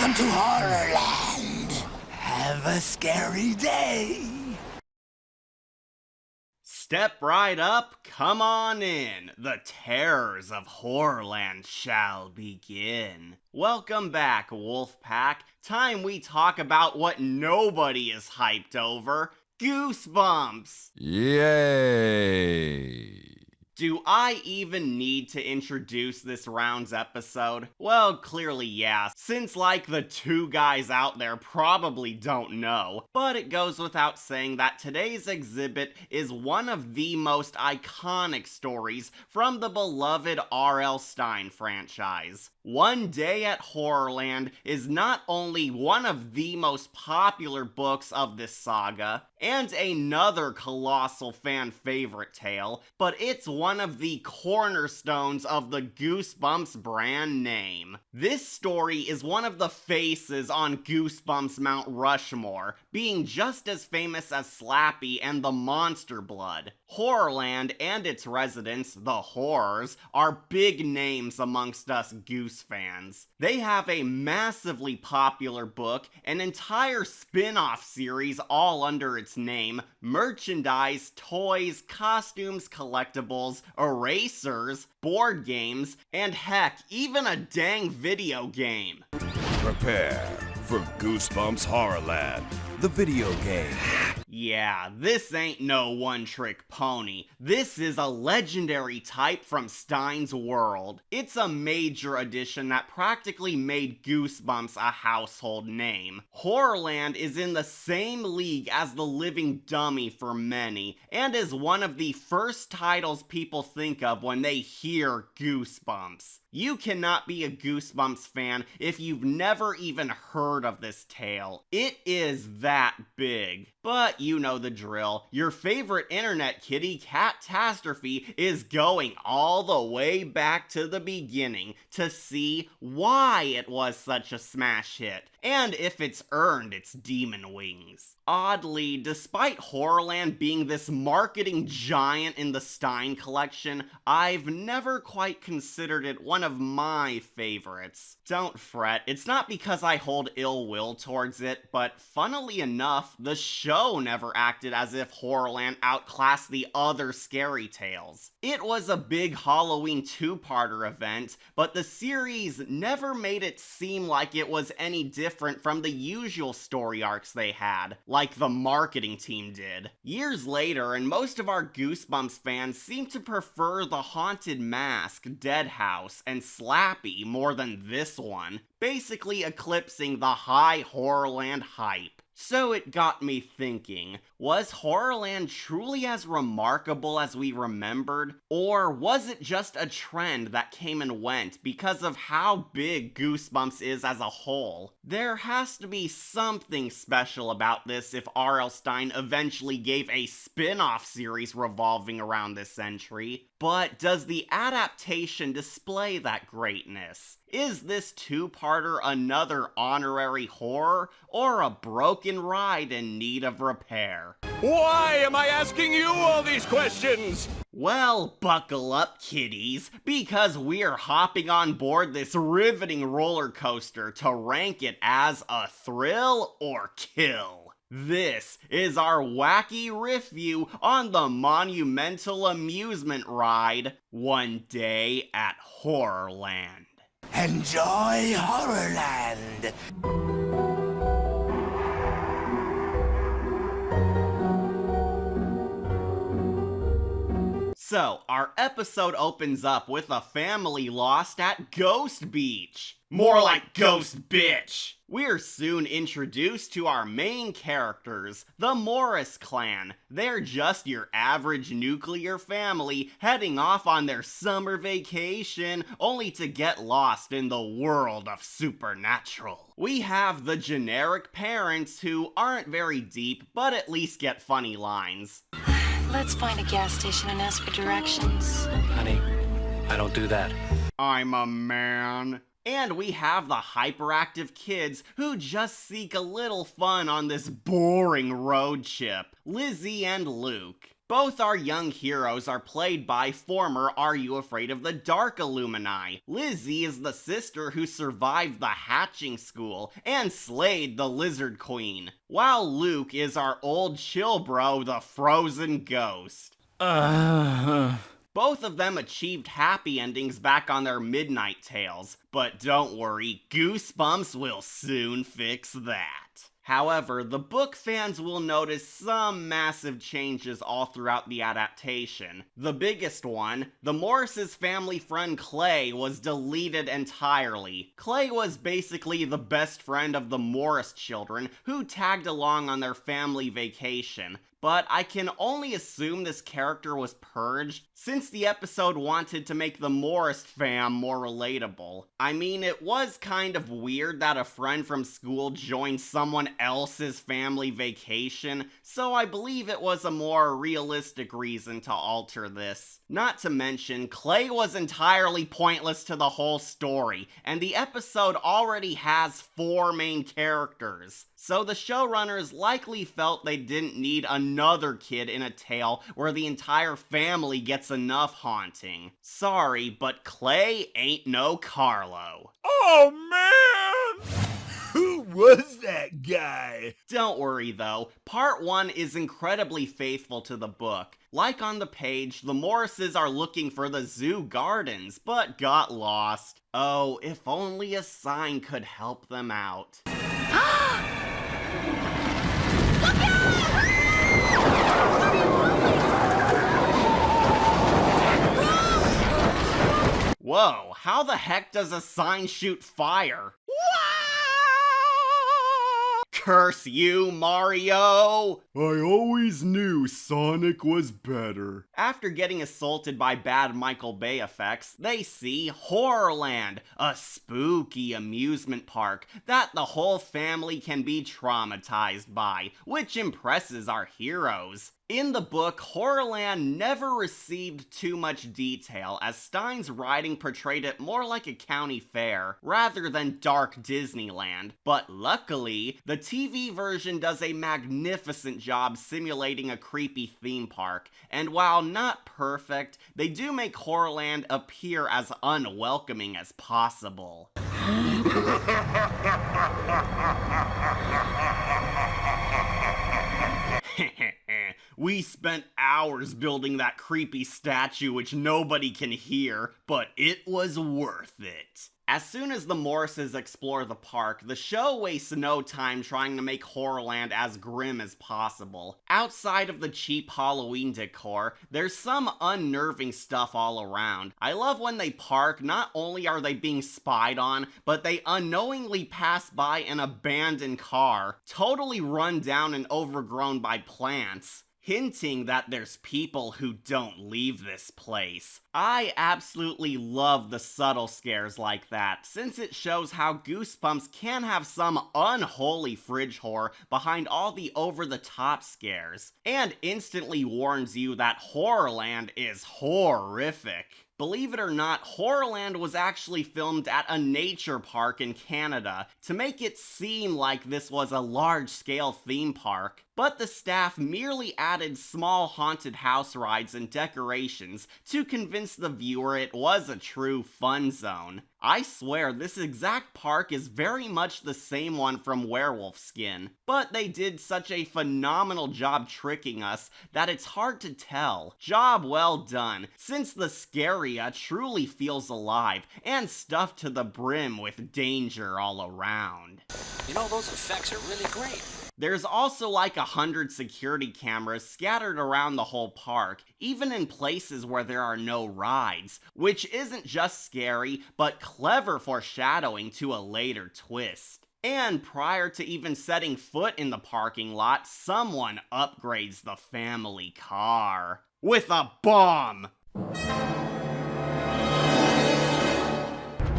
Welcome to Horrorland. Have a scary day. Step right up, come on in. The terrors of Horrorland shall begin. Welcome back, Wolfpack. Time we talk about what nobody is hyped over. Goosebumps! Yay! Do I even need to introduce this round's episode? Well, clearly yeah, since like the two guys out there probably don't know. But it goes without saying that today's exhibit is one of the most iconic stories from the beloved R.L. Stine franchise. One Day at Horrorland is not only one of the most popular books of this saga, and another colossal fan favorite tale, but it's one of the cornerstones of the Goosebumps brand name. This story is one of the faces on Goosebumps Mount Rushmore, being just as famous as Slappy and the Monster Blood. Horrorland and its residents, the Horrors, are big names amongst us Goose fans. They have a massively popular book, an entire spin-off series all under its name, merchandise, toys, costumes, collectibles, erasers, board games, and heck, even a dang video game. Prepare for Goosebumps Horrorland, the video game. Yeah, this ain't no one-trick pony. This is a legendary type from Stine's world. It's a major addition that practically made Goosebumps a household name. Horrorland is in the same league as The Living Dummy for many, and is one of the first titles people think of when they hear Goosebumps. You cannot be a Goosebumps fan if you've never even heard of this tale. It is that big. But you know the drill. Your favorite internet kitty, Catastrophe, is going all the way back to the beginning to see why it was such a smash hit, and if it's earned its demon wings. Oddly, despite Horrorland being this marketing giant in the Stine collection, I've never quite considered it one of my favorites. Don't fret, it's not because I hold ill will towards it, but funnily enough, the show never acted as if Horrorland outclassed the other scary tales. It was a big Halloween two-parter event, but the series never made it seem like it was any different from the usual story arcs they had, like the marketing team did. Years later, and most of our Goosebumps fans seem to prefer the Haunted Mask, Dead House, and Slappy more than this one, basically eclipsing the high Horrorland hype. So it got me thinking, was Horrorland truly as remarkable as we remembered? Or was it just a trend that came and went because of how big Goosebumps is as a whole? There has to be something special about this if R.L. Stine eventually gave a spin-off series revolving around this entry. But does the adaptation display that greatness? Is this two-parter another honorary horror, or a broken ride in need of repair? Why am I asking you all these questions? Well, buckle up, kiddies, because we're hopping on board this riveting roller coaster to rank it as a thrill or kill. This is our wacky review on the monumental amusement ride, One Day at Horrorland. Enjoy Horrorland. So, our episode opens up with a family lost at Ghost Beach. More like Ghost Bitch. We're soon introduced to our main characters, the Morris clan. They're just your average nuclear family heading off on their summer vacation, only to get lost in the world of supernatural. We have the generic parents who aren't very deep, but at least get funny lines. Let's find a gas station and ask for directions. Honey, I don't do that. I'm a man. And we have the hyperactive kids who just seek a little fun on this boring road trip, Lizzie and Luke. Both our young heroes are played by former Are You Afraid of the Dark alumni. Lizzie is the sister who survived the hatching school and slayed the Lizard Queen, while Luke is our old chill bro, the Frozen Ghost. Both of them achieved happy endings back on their Midnight Tales, but don't worry, Goosebumps will soon fix that. However, the book fans will notice some massive changes all throughout the adaptation. The biggest one, the Morris' family friend Clay was deleted entirely. Clay was basically the best friend of the Morris children who tagged along on their family vacation. But I can only assume this character was purged, since the episode wanted to make the Morris fam more relatable. I mean, it was kind of weird that a friend from school joined someone else's family vacation, so I believe it was a more realistic reason to alter this. Not to mention, Clay was entirely pointless to the whole story, and the episode already has 4 main characters. So the showrunners likely felt they didn't need another kid in a tale where the entire family gets enough haunting. Sorry, but Clay ain't no Carlo. Oh man! Who was that guy? Don't worry though, part 1 is incredibly faithful to the book. Like on the page, the Morrises are looking for the zoo gardens, but got lost. Oh, if only a sign could help them out. Whoa, how the heck does a sign shoot fire? Curse you, Mario! I always knew Sonic was better. After getting assaulted by bad Michael Bay effects, they see Horrorland, a spooky amusement park that the whole family can be traumatized by, which impresses our heroes. In the book, Horrorland never received too much detail, as Stine's writing portrayed it more like a county fair, rather than dark Disneyland. But luckily, the TV version does a magnificent job simulating a creepy theme park, and while not perfect, they do make Horrorland appear as unwelcoming as possible. We spent hours building that creepy statue which nobody can hear, but it was worth it. As soon as the Morrises explore the park, the show wastes no time trying to make Horrorland as grim as possible. Outside of the cheap Halloween decor, there's some unnerving stuff all around. I love when they park, not only are they being spied on, but they unknowingly pass by an abandoned car, totally run down and overgrown by plants, hinting that there's people who don't leave this place. I absolutely love the subtle scares like that, since it shows how Goosebumps can have some unholy fridge horror behind all the over-the-top scares, and instantly warns you that Horrorland is horrific. Believe it or not, Horrorland was actually filmed at a nature park in Canada to make it seem like this was a large-scale theme park, but the staff merely added small haunted house rides and decorations to convince the viewer it was a true fun zone. I swear this exact park is very much the same one from Werewolf Skin, but they did such a phenomenal job tricking us that it's hard to tell. Job well done, since the Scaria truly feels alive and stuffed to the brim with danger all around. You know, those effects are really great. There's also like 100 security cameras scattered around the whole park, even in places where there are no rides, which isn't just scary, but clever foreshadowing to a later twist. And prior to even setting foot in the parking lot, someone upgrades the family car with a bomb!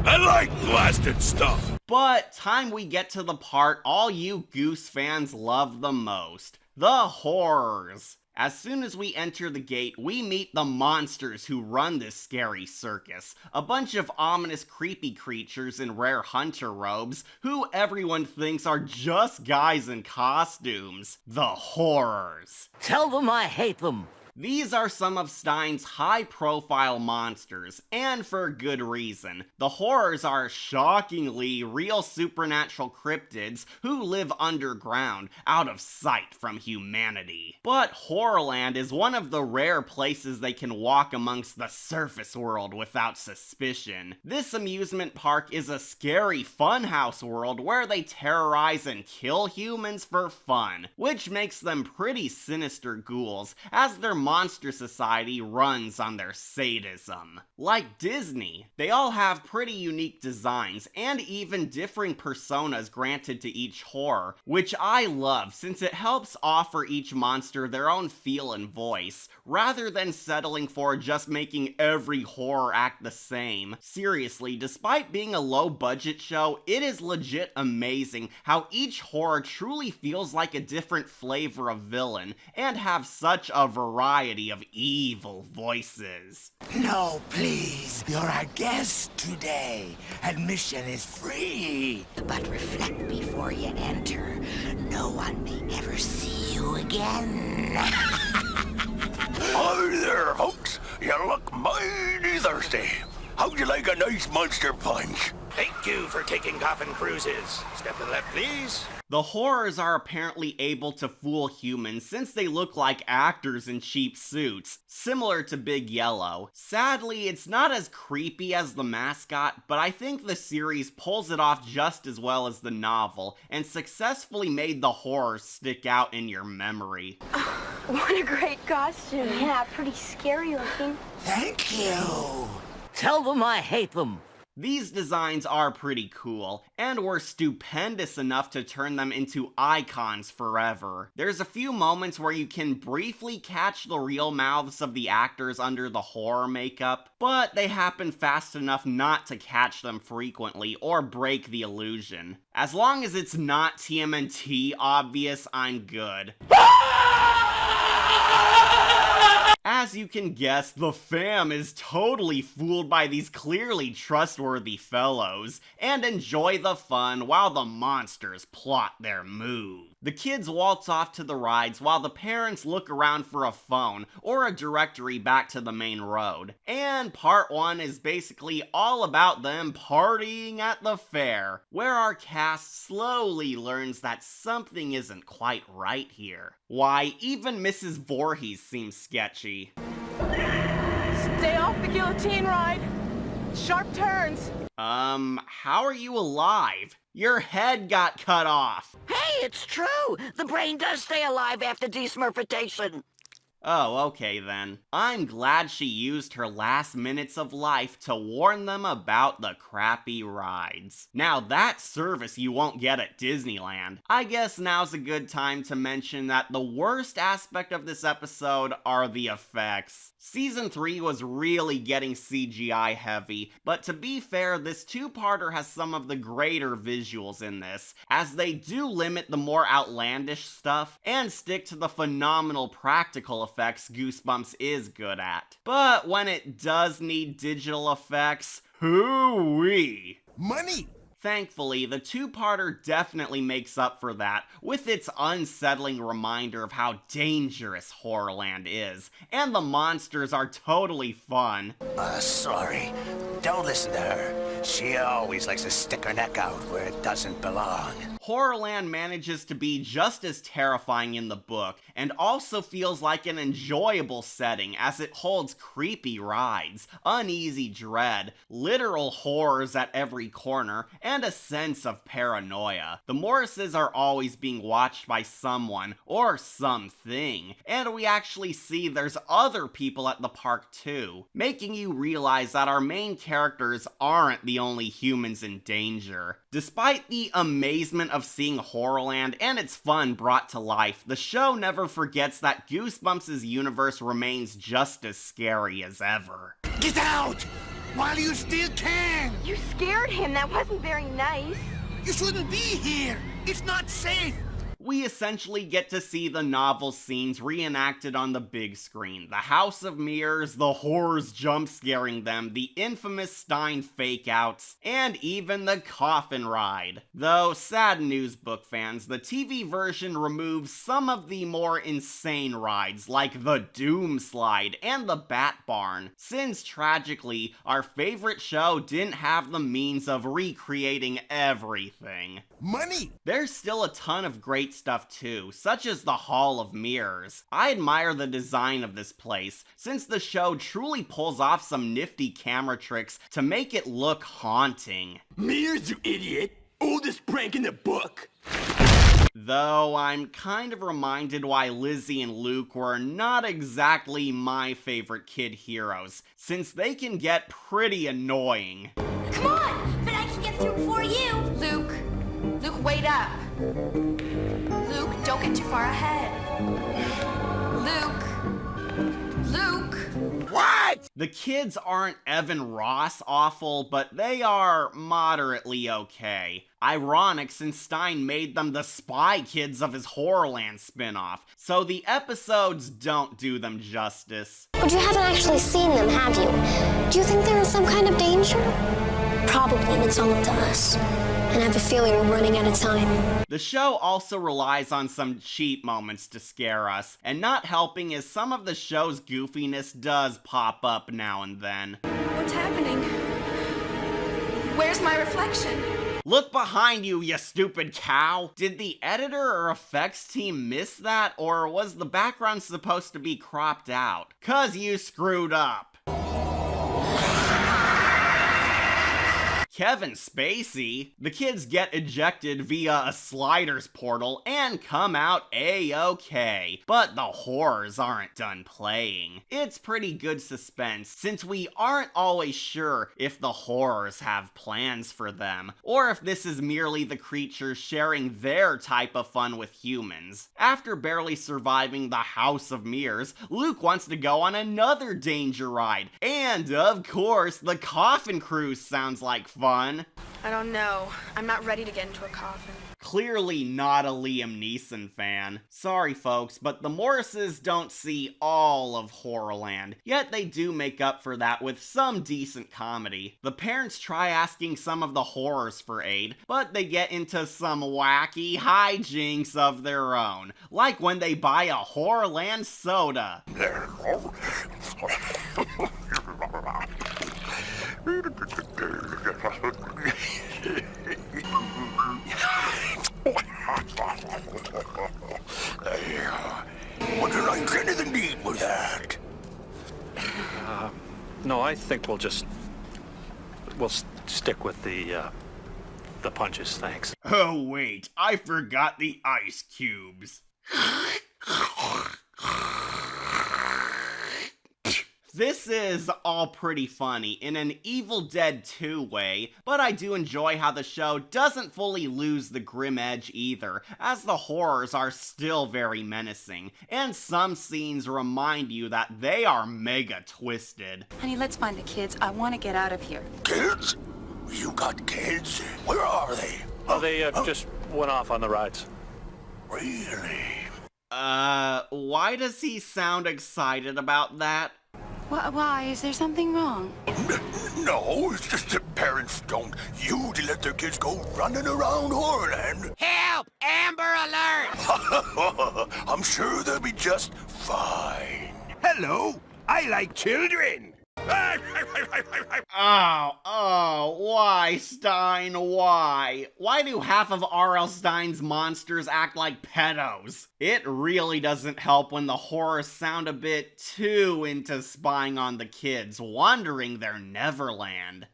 I like blasted stuff. But time we get to the part all you Goose fans love the most, the horrors. As soon as we enter the gate, we meet the monsters who run this scary circus. A bunch of ominous creepy creatures in rare hunter robes, who everyone thinks are just guys in costumes. The horrors. Tell them I hate them. These are some of Stine's high-profile monsters, and for good reason. The horrors are shockingly real supernatural cryptids who live underground, out of sight from humanity. But Horrorland is one of the rare places they can walk amongst the surface world without suspicion. This amusement park is a scary funhouse world where they terrorize and kill humans for fun, which makes them pretty sinister ghouls, as their monster society runs on their sadism. Like Disney, they all have pretty unique designs and even differing personas granted to each horror, which I love since it helps offer each monster their own feel and voice, rather than settling for just making every horror act the same. Seriously, despite being a low-budget show, it is legit amazing how each horror truly feels like a different flavor of villain, and have such a variety of evil voices. No, please. You're our guest today. Admission is free. But reflect before you enter. No one may ever see you again. Hi there, folks. You look mighty thirsty. How'd you like a nice monster punch? Thank you for taking coffin cruises. Step to the left, please. The horrors are apparently able to fool humans since they look like actors in cheap suits, similar to Big Yellow. Sadly, it's not as creepy as the mascot, but I think the series pulls it off just as well as the novel, and successfully made the horrors stick out in your memory. What a great costume. Yeah, pretty scary looking. Thank you. Tell them I hate them. These designs are pretty cool, and were stupendous enough to turn them into icons forever. There's a few moments where you can briefly catch the real mouths of the actors under the horror makeup, but they happen fast enough not to catch them frequently or break the illusion. As long as it's not TMNT obvious, I'm good. As you can guess, the fam is totally fooled by these clearly trustworthy fellows, and enjoy the fun while the monsters plot their moves. The kids waltz off to the rides while the parents look around for a phone or a directory back to the main road. And part 1 is basically all about them partying at the fair, where our cast slowly learns that something isn't quite right here. Why, even Mrs. Voorhees seems sketchy. Stay off the guillotine ride. Sharp turns. How are you alive? Your head got cut off. Hey, it's true. The brain does stay alive after desmurfitation. Oh, okay then. I'm glad she used her last minutes of life to warn them about the crappy rides. Now that's service you won't get at Disneyland. I guess now's a good time to mention that the worst aspect of this episode are the effects. Season 3 was really getting CGI heavy, but to be fair, this two-parter has some of the greater visuals in this, as they do limit the more outlandish stuff, and stick to the phenomenal practical effects Goosebumps is good at. But when it does need digital effects, hoo-wee! Money. Thankfully, the two-parter definitely makes up for that, with its unsettling reminder of how dangerous Horrorland is, and the monsters are totally fun. Sorry. Don't listen to her. She always likes to stick her neck out where it doesn't belong. Horrorland manages to be just as terrifying in the book, and also feels like an enjoyable setting as it holds creepy rides, uneasy dread, literal horrors at every corner, and a sense of paranoia. The Morrises are always being watched by someone, or something, and we actually see there's other people at the park too, making you realize that our main characters aren't the only humans in danger. Despite the amazement of seeing Horrorland and its fun brought to life, the show never forgets that Goosebumps' universe remains just as scary as ever. Get out while you still can. You scared him. That wasn't very nice. You shouldn't be here. It's not safe. We essentially get to see the novel scenes reenacted on the big screen. The House of Mirrors, the horrors jump scaring them, the infamous Stine fake-outs, and even the coffin ride. Though, sad news book fans, the TV version removes some of the more insane rides, like the Doom Slide and the Bat Barn, since tragically, our favorite show didn't have the means of recreating everything. Money! There's still a ton of great stuff too, such as the Hall of Mirrors. I admire the design of this place, since the show truly pulls off some nifty camera tricks to make it look haunting. Mirrors, you idiot! Oldest prank in the book! Though I'm kind of reminded why Lizzie and Luke were not exactly my favorite kid heroes, since they can get pretty annoying. Come on! But I can get through before you! Luke, wait up. Luke, don't get too far ahead. Luke! What? The kids aren't Evan Ross awful, but they are moderately okay. Ironic, since Stine made them the Spy Kids of his Horrorland spin-off, so the episodes don't do them justice. But you haven't actually seen them, have you? Do you think they're in some kind of danger? Probably, and it's all up to us. And I have a feeling we're running out of time. The show also relies on some cheap moments to scare us, and not helping is some of the show's goofiness does pop up now and then. What's happening? Where's my reflection? Look behind you, you stupid cow! Did the editor or effects team miss that, or was the background supposed to be cropped out? 'Cause you screwed up. Kevin Spacey. The kids get ejected via a sliders portal and come out A-okay. But the horrors aren't done playing. It's pretty good suspense, since we aren't always sure if the horrors have plans for them, or if this is merely the creatures sharing their type of fun with humans. After barely surviving the House of Mirrors, Luke wants to go on another danger ride. And, of course, the Coffin Cruise sounds like fun. I don't know. I'm not ready to get into a coffin. Clearly not a Liam Neeson fan. Sorry folks, but the Morrises don't see all of Horrorland, yet they do make up for that with some decent comedy. The parents try asking some of the horrors for aid, but they get into some wacky hijinks of their own, like when they buy a Horrorland soda. What did I get in the need with that? No, I think we'll stick with the punches, thanks. Oh wait, I forgot the ice cubes. This is all pretty funny in an Evil Dead 2 way, but I do enjoy how the show doesn't fully lose the grim edge either, as the horrors are still very menacing, and some scenes remind you that they are mega twisted. Honey, let's find the kids. I want to get out of here. Kids? You got kids? Where are they? Oh, they just went off on the rides. Really? Why does he sound excited about that? Why? Is there something wrong? No, it's just that parents don't usually let their kids go running around Horrorland. Help! Amber Alert! I'm sure they'll be just fine. Hello! I like children! Why, Stine, why? Why do half of R.L. Stine's monsters act like pedos? It really doesn't help when the horrors sound a bit too into spying on the kids, wandering their Neverland.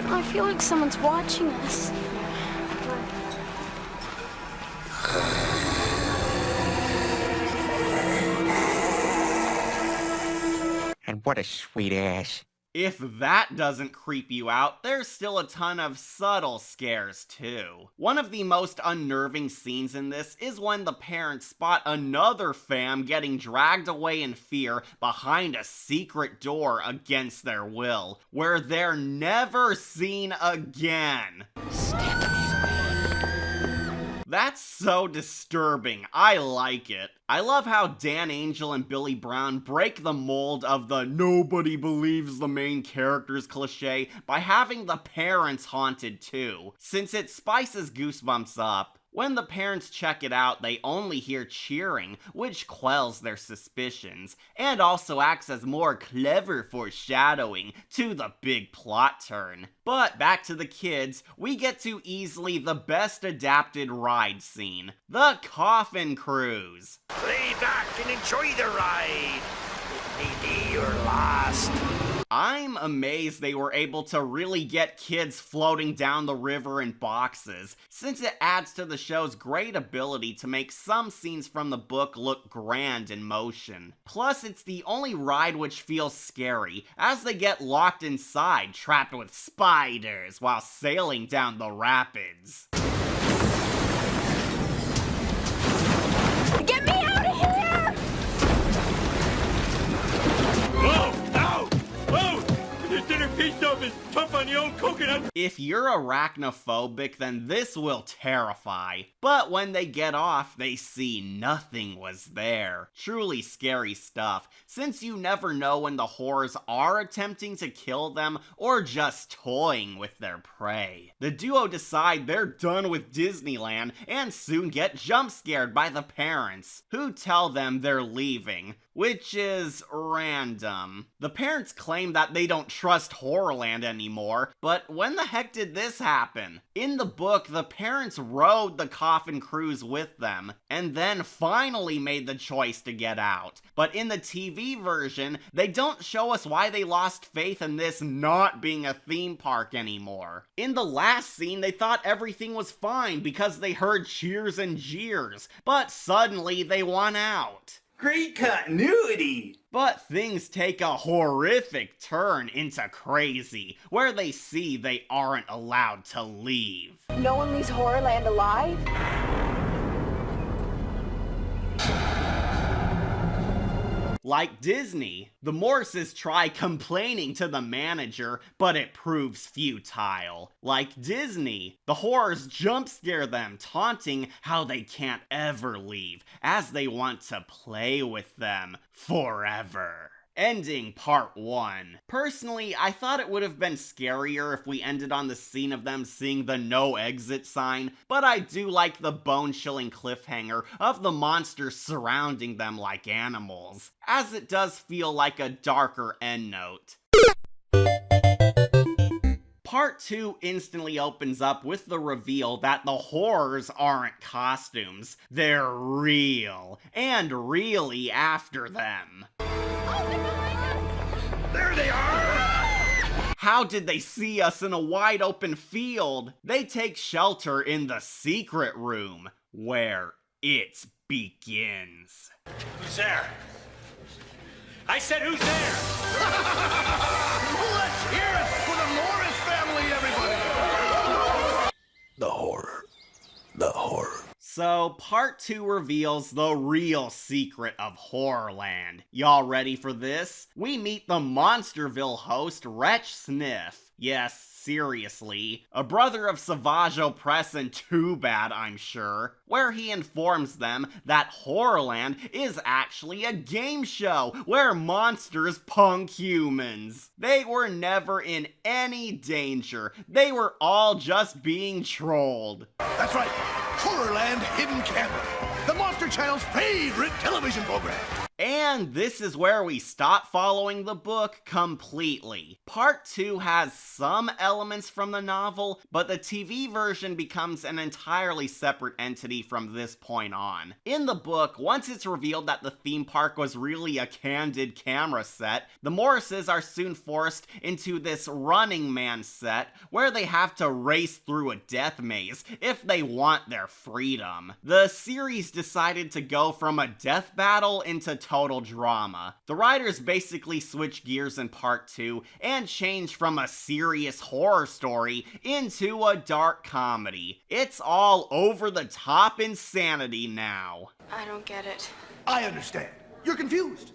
I feel like someone's watching us. And what a sweet ass. If that doesn't creep you out, there's still a ton of subtle scares too. One of the most unnerving scenes in this is when the parents spot another fam getting dragged away in fear behind a secret door against their will, where they're never seen again. That's so disturbing. I like it. I love how Dan Angel and Billy Brown break the mold of the nobody believes the main characters cliche by having the parents haunted too, since it spices Goosebumps up. When the parents check it out, they only hear cheering, which quells their suspicions, and also acts as more clever foreshadowing to the big plot turn. But back to the kids, we get to easily the best adapted ride scene, the Coffin Cruise. Lay back and enjoy the ride. It may be your last. I'm amazed they were able to really get kids floating down the river in boxes, since it adds to the show's great ability to make some scenes from the book look grand in motion. Plus, it's the only ride which feels scary, as they get locked inside, trapped with spiders, while sailing down the rapids. Get me out of here! Whoa! Ow! Whoa! This dinner piece of is tough on the old coconut. If you're arachnophobic, then this will terrify. But when they get off, they see nothing was there. Truly scary stuff, since you never know when the horrors are attempting to kill them or just toying with their prey. The duo decide they're done with Disneyland and soon get jump scared by the parents, who tell them they're leaving, which is random. The parents claim that they don't trust Horrorland anymore, but when the heck did this happen? In the book, the parents rode the Coffin Cruise with them, and then finally made the choice to get out. But in the TV version, they don't show us why they lost faith in this not being a theme park anymore. In the last scene, they thought everything was fine because they heard cheers and jeers, but suddenly they won out. Great continuity! But things take a horrific turn into crazy, where they see they aren't allowed to leave. No one leaves Horrorland alive? Like Disney, the Morses try complaining to the manager, but it proves futile. Like Disney, the horrors jump scare them, taunting how they can't ever leave, as they want to play with them forever. Ending part 1. Personally, I thought it would have been scarier if we ended on the scene of them seeing the no exit sign, but I do like the bone-chilling cliffhanger of the monsters surrounding them like animals, as it does feel like a darker endnote. Part 2 instantly opens up with the reveal that the horrors aren't costumes, they're real, and really after them. There they are! How did they see us in a wide open field? They take shelter in the secret room, where it begins. Who's there? I said who's there? Let's hear it for the Morris family, everybody! The horror. The horror. So, part 2 reveals the real secret of Horrorland. Y'all ready for this? We meet the Monsterville host, Wretch Sniff. Yes, seriously. A brother of Savage Opress and Too Bad, I'm sure. Where he informs them that Horrorland is actually a game show where monsters punk humans. They were never in any danger. They were all just being trolled. That's right. Horrorland Hidden Camera, the Monster Channel's favorite television program. And this is where we stop following the book completely. Part 2 has some elements from the novel, but the TV version becomes an entirely separate entity from this point on. In the book, once it's revealed that the theme park was really a candid camera set, the Morrises are soon forced into this Running Man set, where they have to race through a death maze if they want their freedom. The series decided to go from a death battle into total drama. The writers basically switch gears in part 2 and change from a serious horror story into a dark comedy. It's all over the top insanity now. I don't get it. I understand. You're confused.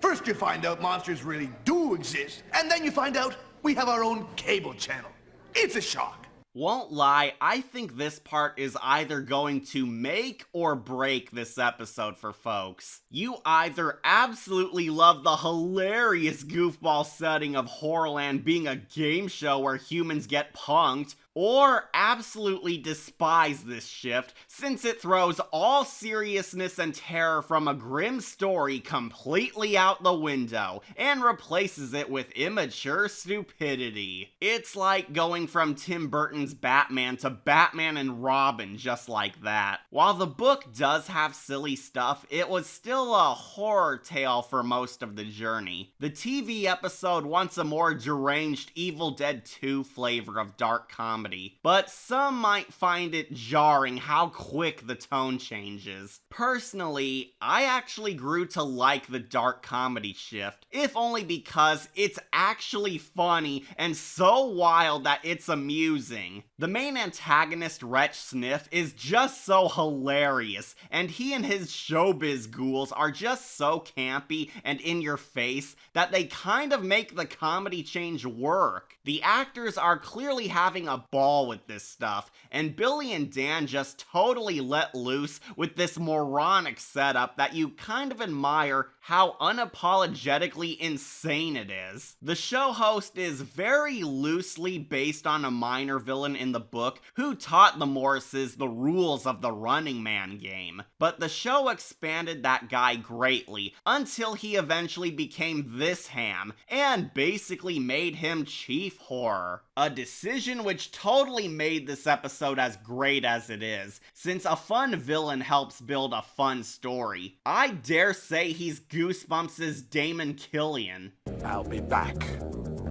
First you find out monsters really do exist, and then you find out we have our own cable channel. It's a shock. Won't lie, I think this part is either going to make or break this episode for folks. You either absolutely love the hilarious goofball setting of Horrorland being a game show where humans get punked, or absolutely despise this shift since it throws all seriousness and terror from a grim story completely out the window and replaces it with immature stupidity. It's like going from Tim Burton's Batman to Batman and Robin just like that. While the book does have silly stuff, it was still a horror tale for most of the journey. The TV episode wants a more deranged Evil Dead 2 flavor of dark comedy, but some might find it jarring how quick the tone changes. Personally, I actually grew to like the dark comedy shift, if only because it's actually funny and so wild that it's amusing. The main antagonist, Wretch Sniff, is just so hilarious, and he and his showbiz ghouls are just so campy and in your face that they kind of make the comedy change work. The actors are clearly having a ball with this stuff, and Billy and Dan just totally let loose with this moronic setup that you kind of admire how unapologetically insane it is. The show host is very loosely based on a minor villain in the book who taught the Morrises the rules of the Running Man game, but the show expanded that guy greatly until he eventually became this ham and basically made him Chief Horror. A decision which totally made this episode as great as it is, since a fun villain helps build a fun story. I dare say he's Goosebumps' Damon Killian. I'll be back.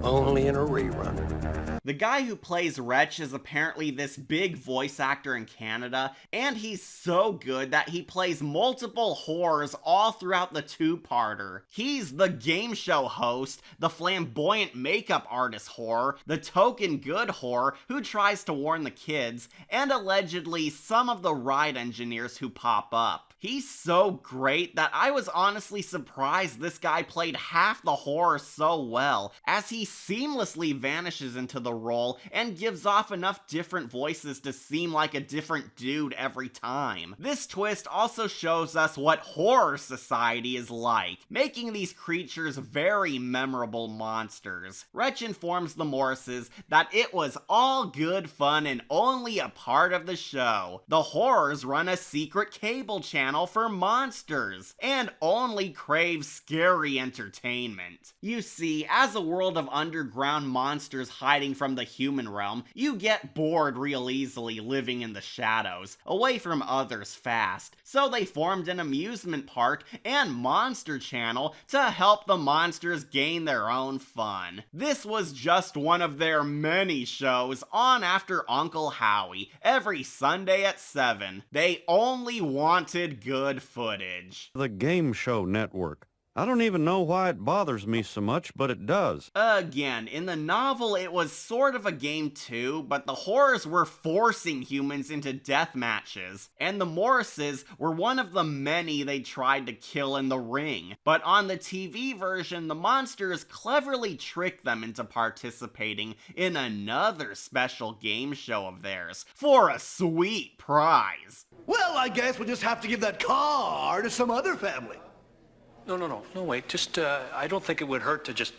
Only in a rerun. The guy who plays Wretch is apparently this big voice actor in Canada, and he's so good that he plays multiple horrors all throughout the two-parter. He's the game show host, the flamboyant makeup artist horror, the token good horror who tries to warn the kids, and allegedly some of the ride engineers who pop up. He's so great that I was honestly surprised this guy played half the horror so well, as he seamlessly vanishes into the role and gives off enough different voices to seem like a different dude every time. This twist also shows us what horror society is like, making these creatures very memorable monsters. Wretch informs the Morrises that it was all good fun and only a part of the show. The horrors run a secret cable channel for monsters, and only crave scary entertainment. You see, as a world of underground monsters hiding from the human realm, you get bored real easily living in the shadows, away from others fast. So they formed an amusement park and monster channel to help the monsters gain their own fun. This was just one of their many shows on after Uncle Howie, every Sunday at 7. They only wanted good footage. The Game Show Network. I don't even know why it bothers me so much, but it does. Again, in the novel it was sort of a game too, but the horrors were forcing humans into death matches, and the Morrises were one of the many they tried to kill in the ring. But on the TV version, the monsters cleverly tricked them into participating in another special game show of theirs, for a sweet prize. Well, I guess we'll just have to give that car to some other family. No, wait. Just, I don't think it would hurt to just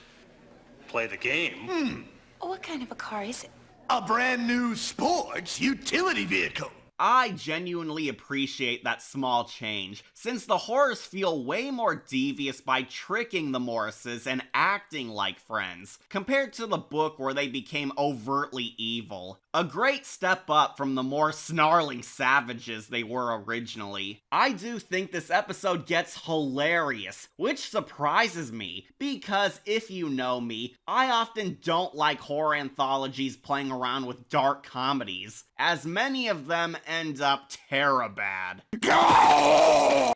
play the game. What kind of a car is it? A brand new sports utility vehicle. I genuinely appreciate that small change, since the horrors feel way more devious by tricking the Morrises and acting like friends, compared to the book where they became overtly evil. A great step up from the more snarling savages they were originally. I do think this episode gets hilarious, which surprises me, because if you know me, I often don't like horror anthologies playing around with dark comedies, as many of them end up terabad.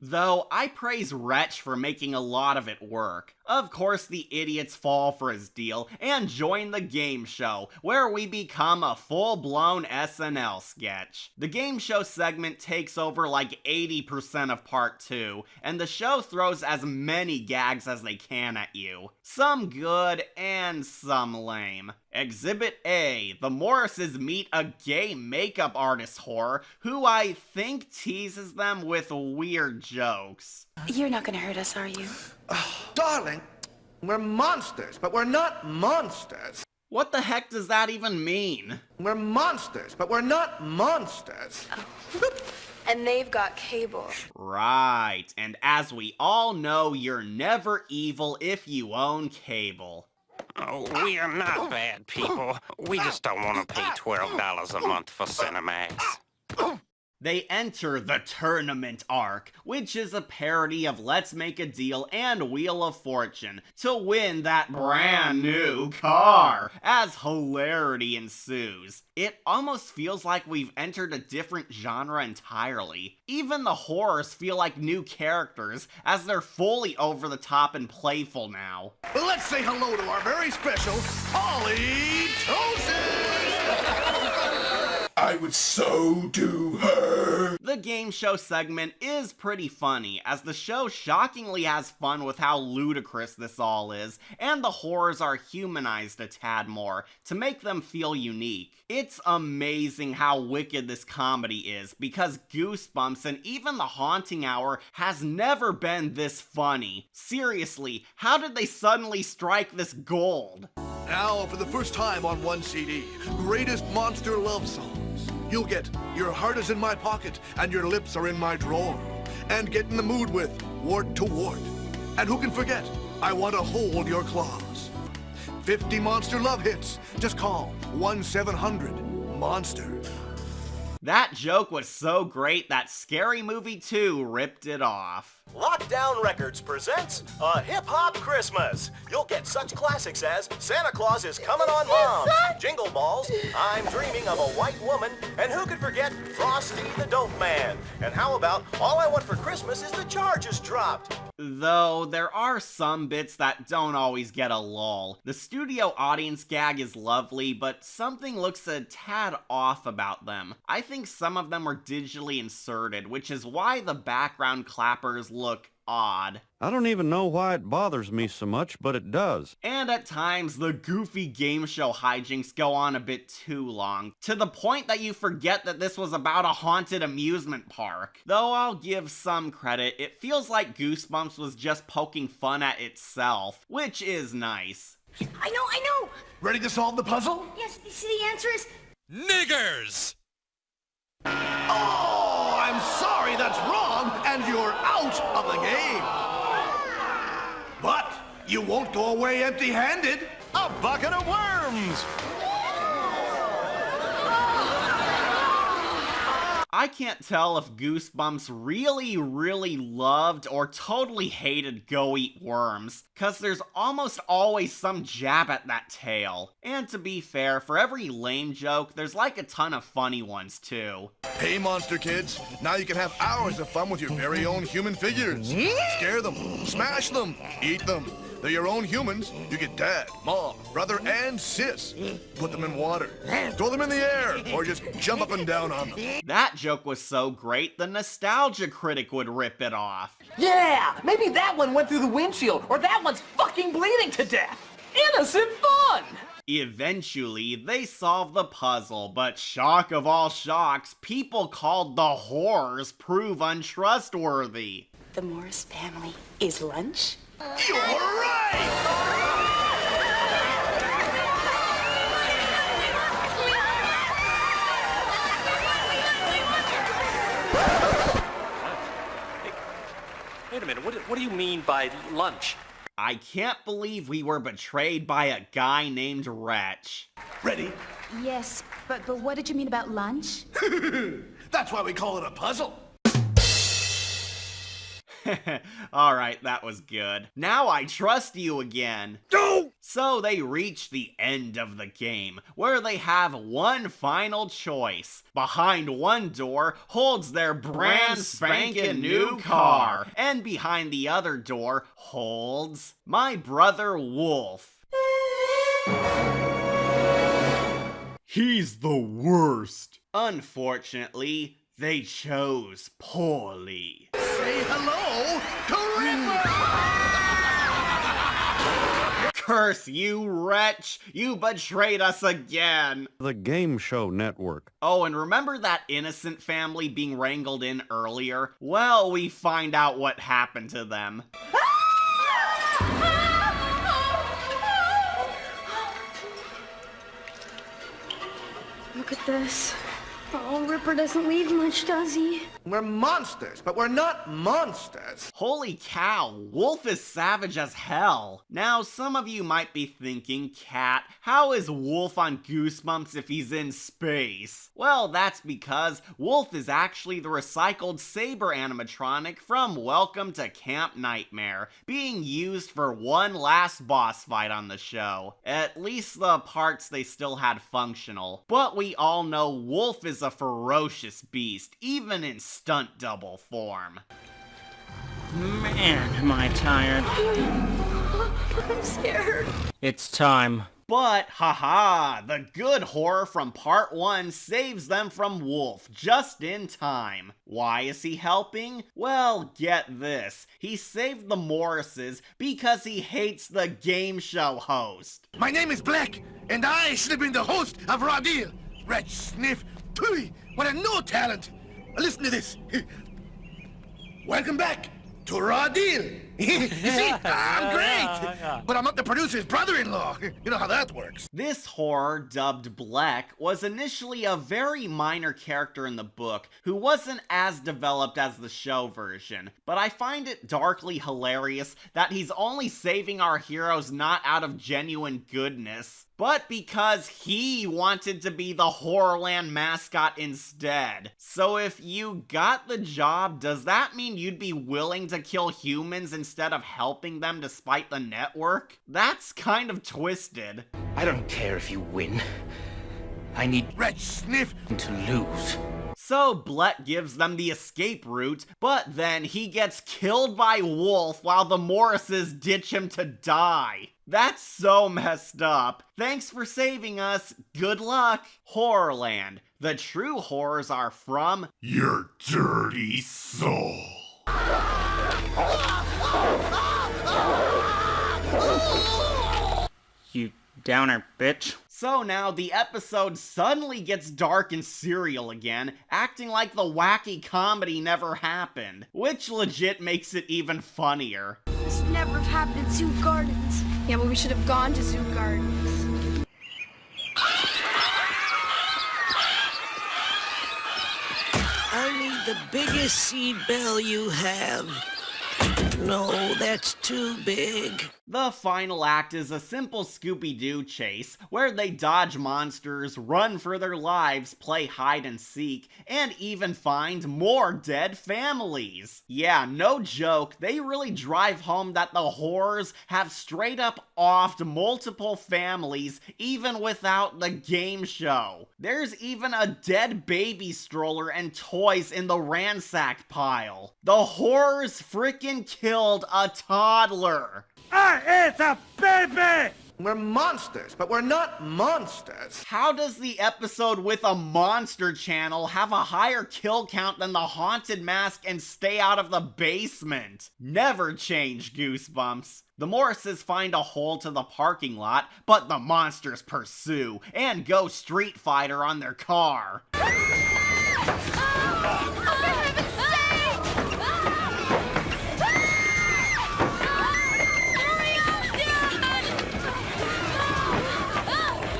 Though I praise Wretch for making a lot of it work. Of course, the idiots fall for his deal and join the game show, where we become a full-blown SNL sketch. The game show segment takes over like 80% of part 2, and the show throws as many gags as they can at you. Some good and some lame. Exhibit A, the Morrises meet a gay makeup artist whore who I think teases them with weird jokes. You're not gonna hurt us, are you? Darling, we're monsters, but we're not monsters. What the heck does that even mean? We're monsters, but we're not monsters. And they've got cable. Right, and as we all know, you're never evil if you own cable. Oh, we are not bad people. We just don't want to pay $12 a month for Cinemax. They enter the tournament arc, which is a parody of Let's Make a Deal and Wheel of Fortune, to win that brand new car, as hilarity ensues. It almost feels like we've entered a different genre entirely. Even the horrors feel like new characters, as they're fully over the top and playful now. Let's say hello to our very special Polly Tosis! I would so do her. The game show segment is pretty funny, as the show shockingly has fun with how ludicrous this all is, and the horrors are humanized a tad more, to make them feel unique. It's amazing how wicked this comedy is, because Goosebumps and even The Haunting Hour has never been this funny. Seriously, how did they suddenly strike this gold? Now, for the first time on one CD, Greatest Monster Love Songs. You'll get Your Heart Is in My Pocket and Your Lips Are in My Drawer. And Get in the Mood with Wart to Wart. And who can forget I Want to Hold Your Claws. 50 monster love hits. Just call 1-700-MONSTER. That joke was so great that Scary Movie 2 ripped it off. Lockdown Records presents a hip-hop Christmas. You'll get such classics as Santa Claus is Coming on Mom, Jingle Balls, I'm Dreaming of a White Woman, and who could forget Frosty the Dope Man? And how about All I Want for Christmas is the Charges Dropped? Though there are some bits that don't always get a lull. The studio audience gag is lovely, but something looks a tad off about them. I think some of them were digitally inserted, which is why the background clappers look odd. I don't even know why it bothers me so much, but it does. And at times, the goofy game show hijinks go on a bit too long, to the point that you forget that this was about a haunted amusement park. Though I'll give some credit, it feels like Goosebumps was just poking fun at itself, which is nice. I know! Ready to solve the puzzle? Yes, you see, the answer is... Niggers! Oh, I'm sorry, that's wrong, and you're out of the game. But you won't go away empty-handed. A bucket of worms! I can't tell if Goosebumps really loved or totally hated Go Eat Worms, cause there's almost always some jab at that tail. And to be fair, for every lame joke, there's like a ton of funny ones too. Hey, Monster Kids, now you can have hours of fun with your very own human figures. Scare them, smash them, eat them. They're your own humans. You get dad, mom, brother, and sis. Put them in water, throw them in the air, or just jump up and down on them. That joke was so great, the Nostalgia Critic would rip it off. Yeah, maybe that one went through the windshield, or that one's fucking bleeding to death. Innocent fun! Eventually, they solve the puzzle, but shock of all shocks, people called the horrors prove untrustworthy. The Morris family is lunch? You're right! Wait a minute, what do you mean by lunch? I can't believe we were betrayed by a guy named Wretch. Ready? Yes, but what did you mean about lunch? That's why we call it a puzzle. Alright, that was good. Now I trust you again. No! So they reach the end of the game, where they have one final choice. Behind one door holds their brand spanking new car, and behind the other door holds my brother Wolf. He's the worst. Unfortunately, they chose poorly. Say hello to Ripper! Curse you, wretch! You betrayed us again! The Game Show Network. Oh, and remember that innocent family being wrangled in earlier? Well, we find out what happened to them. Look at this. Oh, Ripper doesn't leave much, does he? We're monsters, but we're not monsters. Holy cow, Wolf is savage as hell. Now, some of you might be thinking, Cat, how is Wolf on Goosebumps if he's in space? Well, that's because Wolf is actually the recycled Saber animatronic from Welcome to Camp Nightmare, being used for one last boss fight on the show. At least the parts they still had functional. But we all know Wolf is a ferocious beast, even in stunt double form. Man, am I tired. I'm scared. It's time. But, haha, the good horror from part 1 saves them from Wolf just in time. Why is he helping? Well, get this. He saved the Morrises because he hates the game show host. My name is Black, and I should have been the host of Raw Deal. Wretch sniff. Tui, what a no talent. Listen to this. Welcome back to Raw Deal. You see, I'm great, but I'm not the producer's brother-in-law. You know how that works. This horror, dubbed Black, was initially a very minor character in the book who wasn't as developed as the show version, but I find it darkly hilarious that he's only saving our heroes not out of genuine goodness, but because he wanted to be the Horrorland mascot instead. So if you got the job, does that mean you'd be willing to kill humans instead of helping them despite the network? That's kind of twisted. I don't care if you win. I need Wretch Sniff to lose. So Blett gives them the escape route, but then he gets killed by Wolf while the Morrises ditch him to die. That's so messed up. Thanks for saving us. Good luck. Horrorland. The true horrors are from your dirty soul. You downer, bitch. So now the episode suddenly gets dark and serial again, acting like the wacky comedy never happened, which legit makes it even funnier. This would never have happened at Zoo Gardens. Yeah, but we should have gone to Zoo Gardens. I need the biggest seed bell you have. No, that's too big. The final act is a simple Scooby-Doo chase, where they dodge monsters, run for their lives, play hide and seek, and even find more dead families. Yeah, no joke, they really drive home that the horrors have straight up offed multiple families, even without the game show. There's even a dead baby stroller and toys in the ransack pile. The horrors frickin' killed a toddler. It's a baby! We're monsters, but we're not monsters. How does the episode with a monster channel have a higher kill count than the haunted mask and stay out of the basement? Never change, Goosebumps. The Morrises find a hole to the parking lot, but the monsters pursue and go Street Fighter on their car.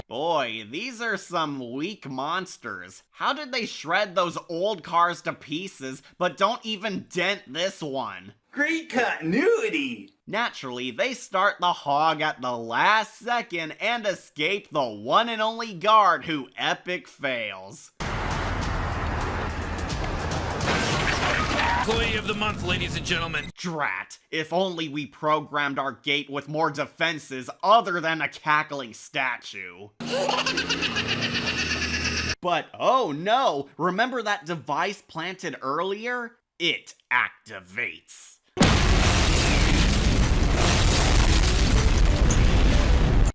Boy, these are some weak monsters. How did they shred those old cars to pieces, but don't even dent this one? Great continuity! Naturally, they start the hog at the last second and escape the one and only guard who epic fails. Employee of the month, ladies and gentlemen. Drat, if only we programmed our gate with more defenses other than a cackling statue. But oh no, remember that device planted earlier? It activates.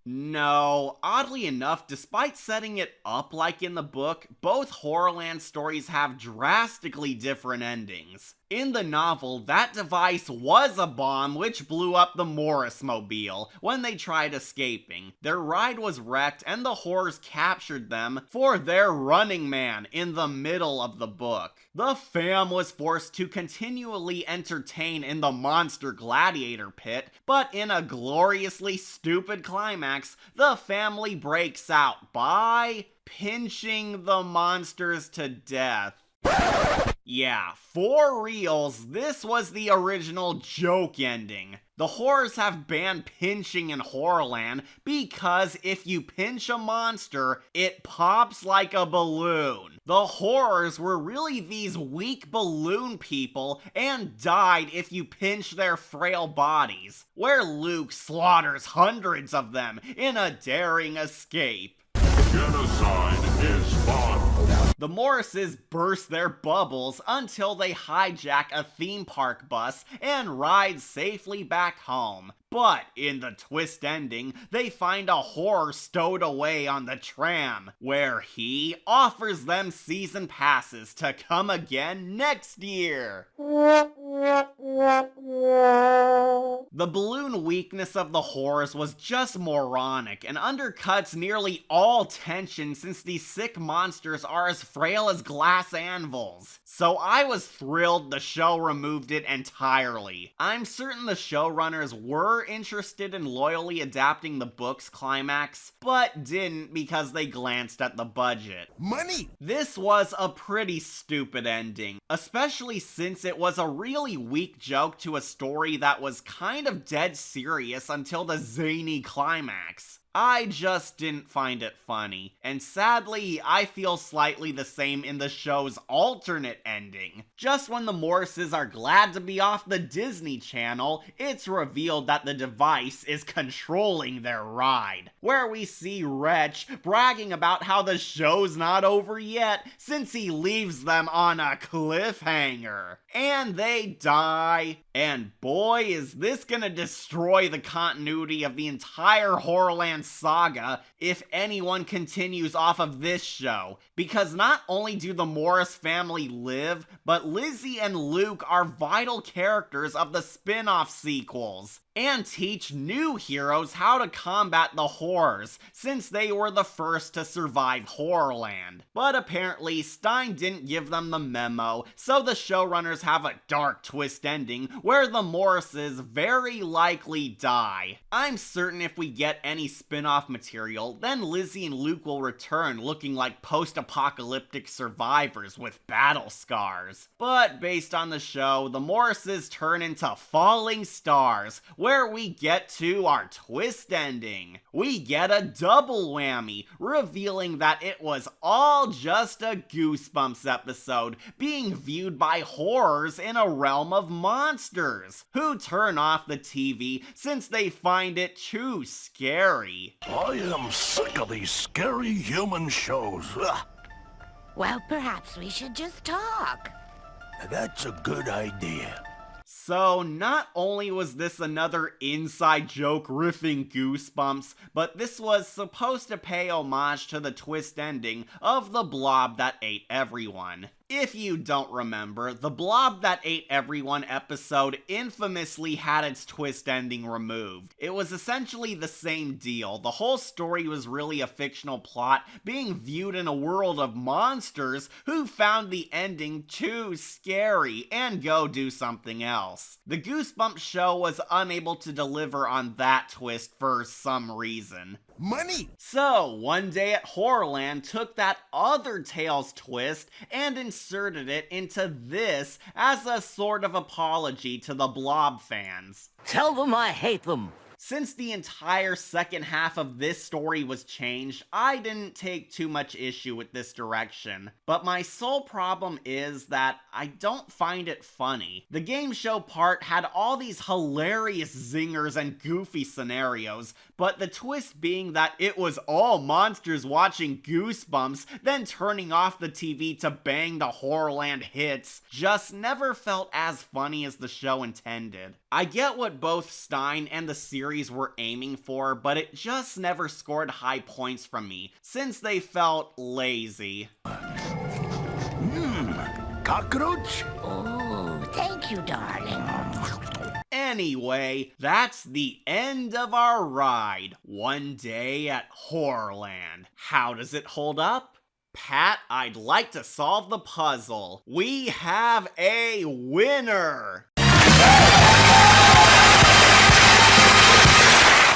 No, oddly enough, despite setting it up like in the book, both Horrorland stories have drastically different endings. In the novel, that device was a bomb which blew up the Morris-mobile when they tried escaping. Their ride was wrecked and the horrors captured them for their Running Man in the middle of the book. The fam was forced to continually entertain in the monster gladiator pit, but in a gloriously stupid climax, the family breaks out by pinching the monsters to death. Yeah, for reals, this was the original joke ending. The horrors have banned pinching in Horrorland because if you pinch a monster, it pops like a balloon. The horrors were really these weak balloon people and died if you pinch their frail bodies, where Luke slaughters hundreds of them in a daring escape. Genocide is fun. The Morrises burst their bubbles until they hijack a theme park bus and ride safely back home. But in the twist ending, they find a horror stowed away on the tram, where he offers them season passes to come again next year. The balloon weakness of the horrors was just moronic and undercuts nearly all tension since these sick monsters are as frail as glass anvils. So I was thrilled the show removed it entirely. I'm certain the showrunners were interested in loyally adapting the book's climax, but didn't because they glanced at the budget. Money! This was a pretty stupid ending, especially since it was a really weak joke to a story that was kind of dead serious until the zany climax. I just didn't find it funny, and sadly, I feel slightly the same in the show's alternate ending. Just when the Morrises are glad to be off the Disney Channel, it's revealed that the device is controlling their ride, where we see Wretch bragging about how the show's not over yet since he leaves them on a cliffhanger. And they die. And boy, is this gonna destroy the continuity of the entire Horrorland saga if anyone continues off of this show. Because not only do the Morris family live, but Lizzie and Luke are vital characters of the spin-off sequels, and teach new heroes how to combat the horrors, since they were the first to survive Horrorland. But apparently, Stine didn't give them the memo, so the showrunners have a dark twist ending where the Morrises very likely die. I'm certain if we get any spin-off material, then Lizzie and Luke will return looking like post-apocalyptic survivors with battle scars. But based on the show, the Morrises turn into falling stars, where we get to our twist ending. We get a double whammy, revealing that it was all just a Goosebumps episode being viewed by horrors in a realm of monsters, who turn off the TV since they find it too scary. I am sick of these scary human shows. Ugh. Well, perhaps we should just talk. That's a good idea. So, not only was this another inside joke riffing Goosebumps, but this was supposed to pay homage to the twist ending of The Blob That Ate Everyone. If you don't remember, the Blob That Ate Everyone episode infamously had its twist ending removed. It was essentially the same deal. The whole story was really a fictional plot being viewed in a world of monsters who found the ending too scary and go do something else. The Goosebumps show was unable to deliver on that twist for some reason. Money! So, one day at Horrorland took that other Tales twist and inserted it into this as a sort of apology to the Blob fans. Tell them I hate them. Since the entire second half of this story was changed, I didn't take too much issue with this direction. But my sole problem is that I don't find it funny. The game show part had all these hilarious zingers and goofy scenarios, but the twist being that it was all monsters watching Goosebumps, then turning off the TV to bang the Horrorland hits, just never felt as funny as the show intended. I get what both Stine and the series were aiming for, but it just never scored high points from me, since they felt lazy. Cockroach? Oh, thank you, darling. Anyway, that's the end of our ride. One day at Horrorland. How does it hold up? Pat, I'd like to solve the puzzle. We have a winner!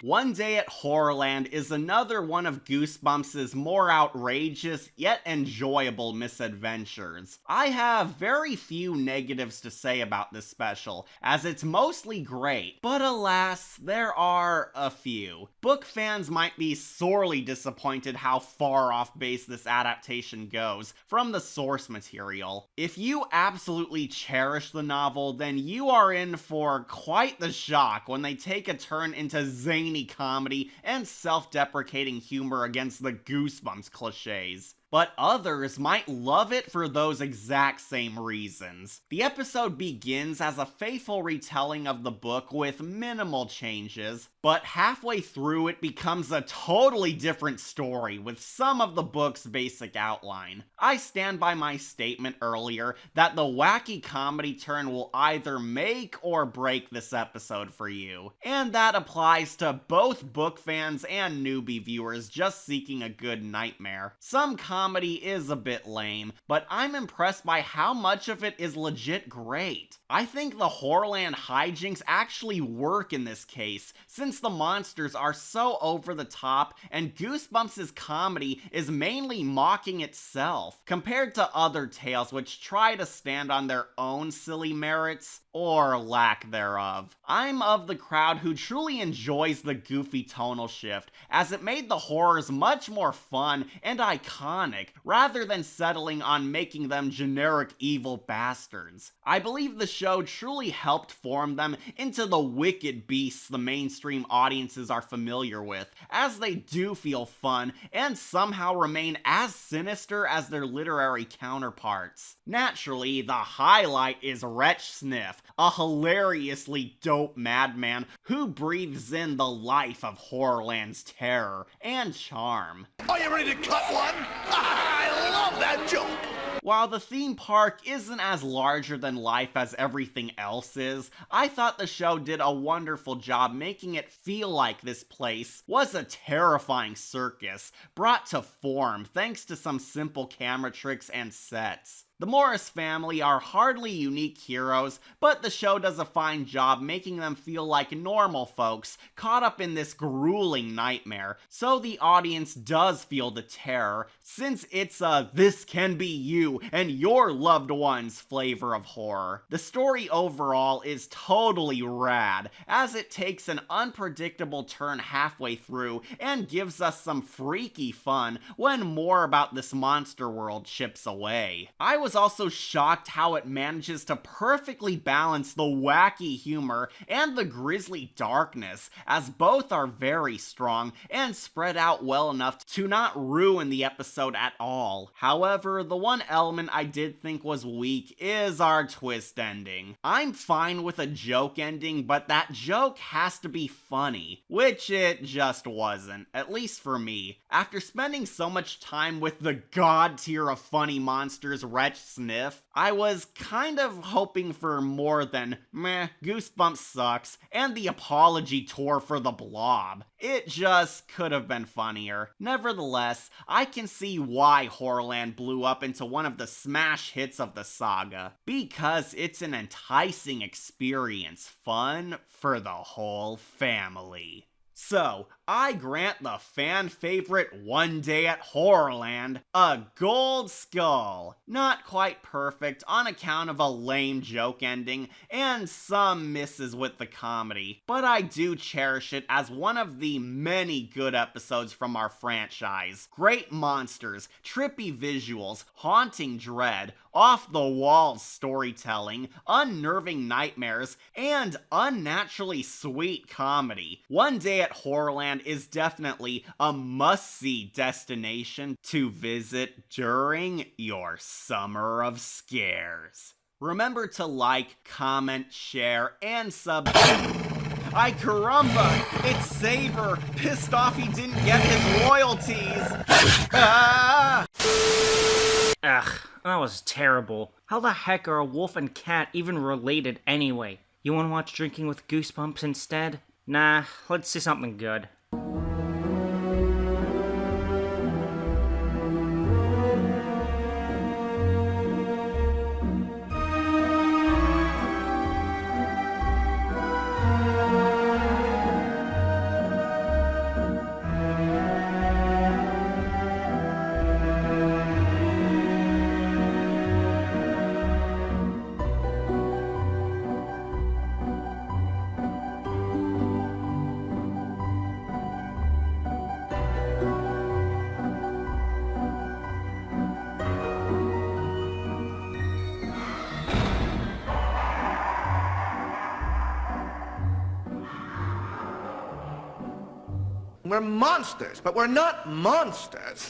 One Day at Horrorland is another one of Goosebumps' more outrageous yet enjoyable misadventures. I have very few negatives to say about this special, as it's mostly great, but alas, there are a few. Book fans might be sorely disappointed how far off base this adaptation goes from the source material. If you absolutely cherish the novel, then you are in for quite the shock when they take a turn into zany comedy and self-deprecating humor against the Goosebumps cliches. But others might love it for those exact same reasons. The episode begins as a faithful retelling of the book with minimal changes, but halfway through it becomes a totally different story with some of the book's basic outline. I stand by my statement earlier that the wacky comedy turn will either make or break this episode for you, and that applies to both book fans and newbie viewers just seeking a good nightmare. Some comedy is a bit lame, but I'm impressed by how much of it is legit great. I think the Horrorland hijinks actually work in this case, since the monsters are so over the top and Goosebumps' comedy is mainly mocking itself, compared to other tales which try to stand on their own silly merits, or lack thereof. I'm of the crowd who truly enjoys the goofy tonal shift, as it made the horrors much more fun and iconic, rather than settling on making them generic evil bastards. I believe the show truly helped form them into the wicked beasts the mainstream audiences are familiar with, as they do feel fun and somehow remain as sinister as their literary counterparts. Naturally, the highlight is Wretch Sniff, a hilariously dope madman who breathes in the life of Horrorland's terror and charm. Are you ready to cut one? I love that joke! While the theme park isn't as larger than life as everything else is, I thought the show did a wonderful job making it feel like this place was a terrifying circus, brought to form thanks to some simple camera tricks and sets. The Morris family are hardly unique heroes, but the show does a fine job making them feel like normal folks caught up in this grueling nightmare, so the audience does feel the terror, since it's a "this can be you and your loved ones" flavor of horror. The story overall is totally rad, as it takes an unpredictable turn halfway through and gives us some freaky fun when more about this monster world chips away. I was also shocked how it manages to perfectly balance the wacky humor and the grisly darkness, as both are very strong and spread out well enough to not ruin the episode at all. However, the one element I did think was weak is our twist ending. I'm fine with a joke ending, but that joke has to be funny, which it just wasn't, at least for me. After spending so much time with the god tier of funny monsters Wretch Sniff, I was kind of hoping for more than meh, Goosebumps sucks, and the apology tour for the Blob. It just could have been funnier. Nevertheless, I can see why Horrorland blew up into one of the smash hits of the saga, because it's an enticing experience, fun for the whole family. So, I grant the fan favorite One Day at Horrorland a gold skull. Not quite perfect on account of a lame joke ending and some misses with the comedy, but I do cherish it as one of the many good episodes from our franchise. Great monsters, trippy visuals, haunting dread, off-the-wall storytelling, unnerving nightmares, and unnaturally sweet comedy. One Day at Horrorland is definitely a must-see destination to visit during your summer of scares. Remember to like, comment, share, and sub. Ay caramba! It's Saber! Pissed off he didn't get his royalties! Ah! Ugh, that was terrible. How the heck are a wolf and cat even related anyway? You wanna watch Drinking with Goosebumps instead? Nah, let's see something good. We're monsters, but we're not monsters.